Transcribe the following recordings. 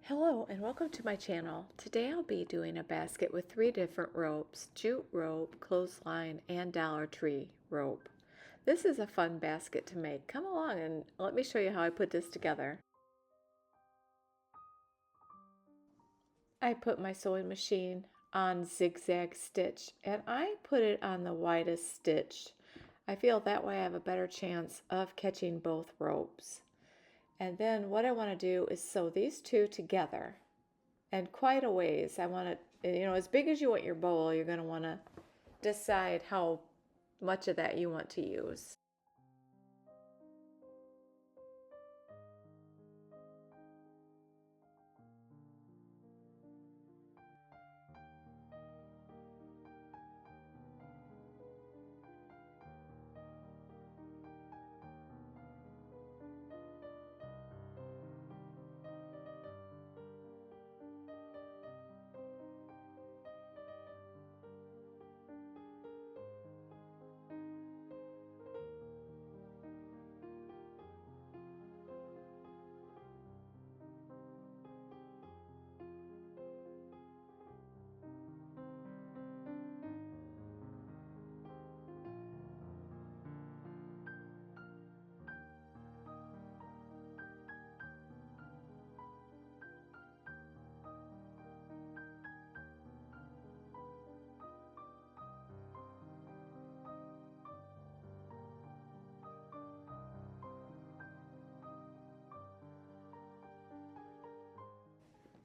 Hello and welcome to my channel. Today I'll be doing a basket with 3 different ropes: jute rope, clothesline, and Dollar Tree rope. This is a fun basket to make. Come along and let me show you how I put this together. I put my sewing machine on zigzag stitch and I put it on the widest stitch. I feel that way I have a better chance of catching both ropes. And then what I want to do is sew these two together. And quite a ways. I want to, as big as you want your bowl, you're going to want to decide how much of that you want to use.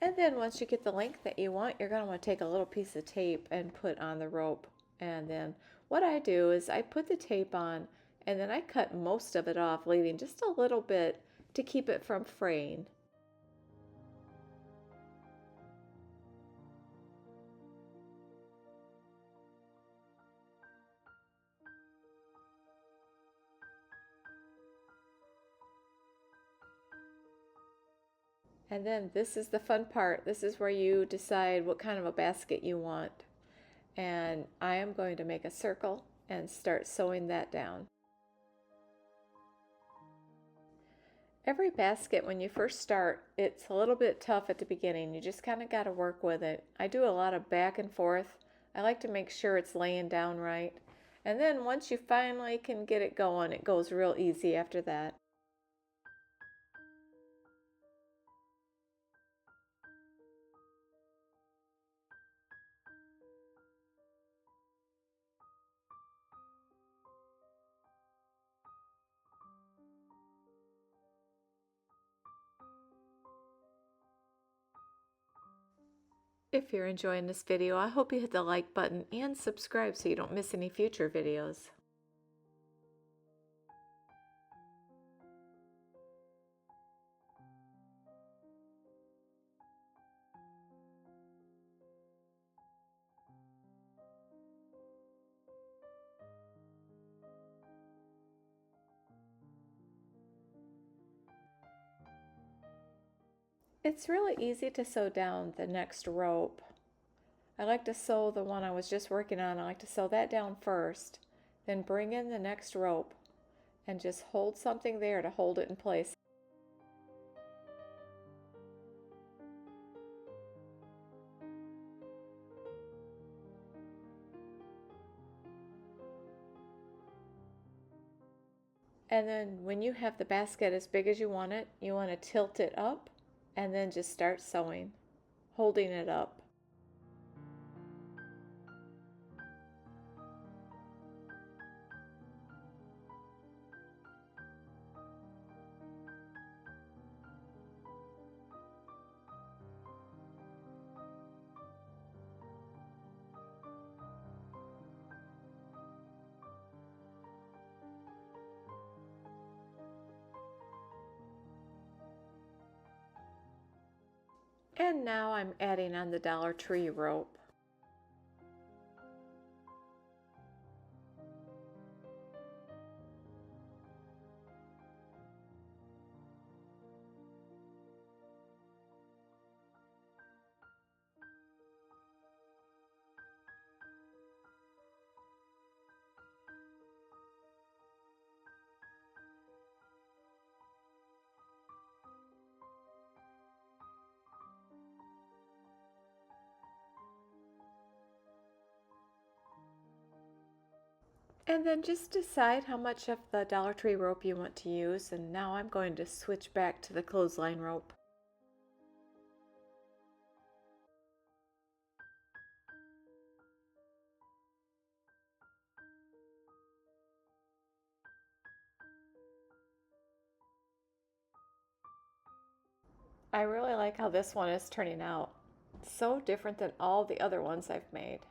And then once you get the length that you want, you're going to want to take a little piece of tape and put on the rope. And then what I do is I put the tape on and then I cut most of it off, leaving just a little bit to keep it from fraying. And then this is the fun part. This is where you decide what kind of a basket you want. And I am going to make a circle and start sewing that down. Every basket, when you first start, it's a little bit tough at the beginning. You just kind of got to work with it. I do a lot of back and forth. I like to make sure it's laying down right. And then once you finally can get it going, it goes real easy after that. If you're enjoying this video, I hope you hit the like button and subscribe so you don't miss any future videos. It's really easy to sew down the next rope. I like to sew the one I was just working on. I like to sew that down first, then bring in the next rope and just hold something there to hold it in place. And then when you have the basket as big as you want to tilt it up and then just start sewing, holding it up. And now I'm adding on the Dollar Tree rope. And then just decide how much of the Dollar Tree rope you want to use. And now I'm going to switch back to the clothesline rope. I really like how this one is turning out. So different than all the other ones I've made.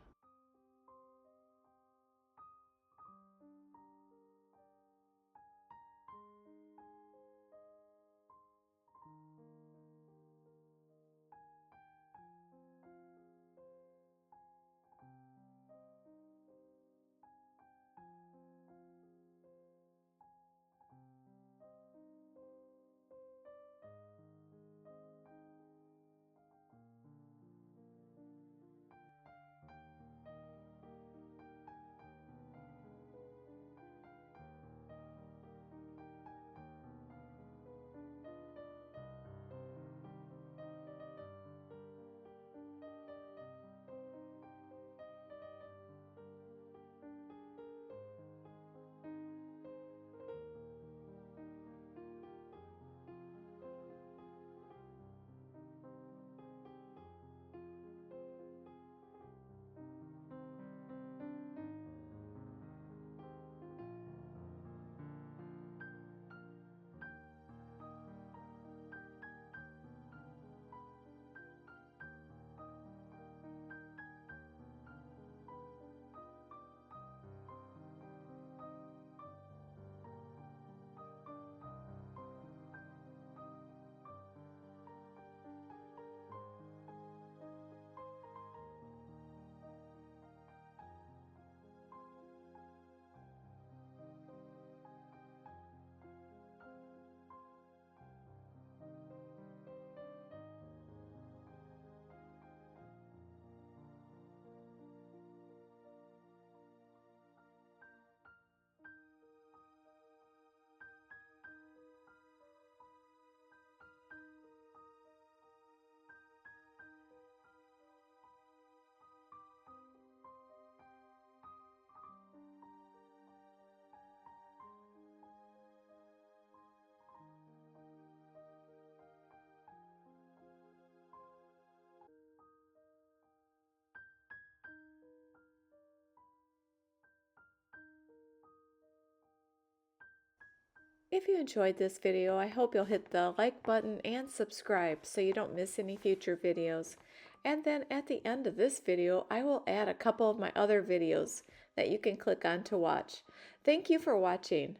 If you enjoyed this video, I hope you'll hit the like button and subscribe so you don't miss any future videos. And then at the end of this video, I will add a couple of my other videos that you can click on to watch. Thank you for watching.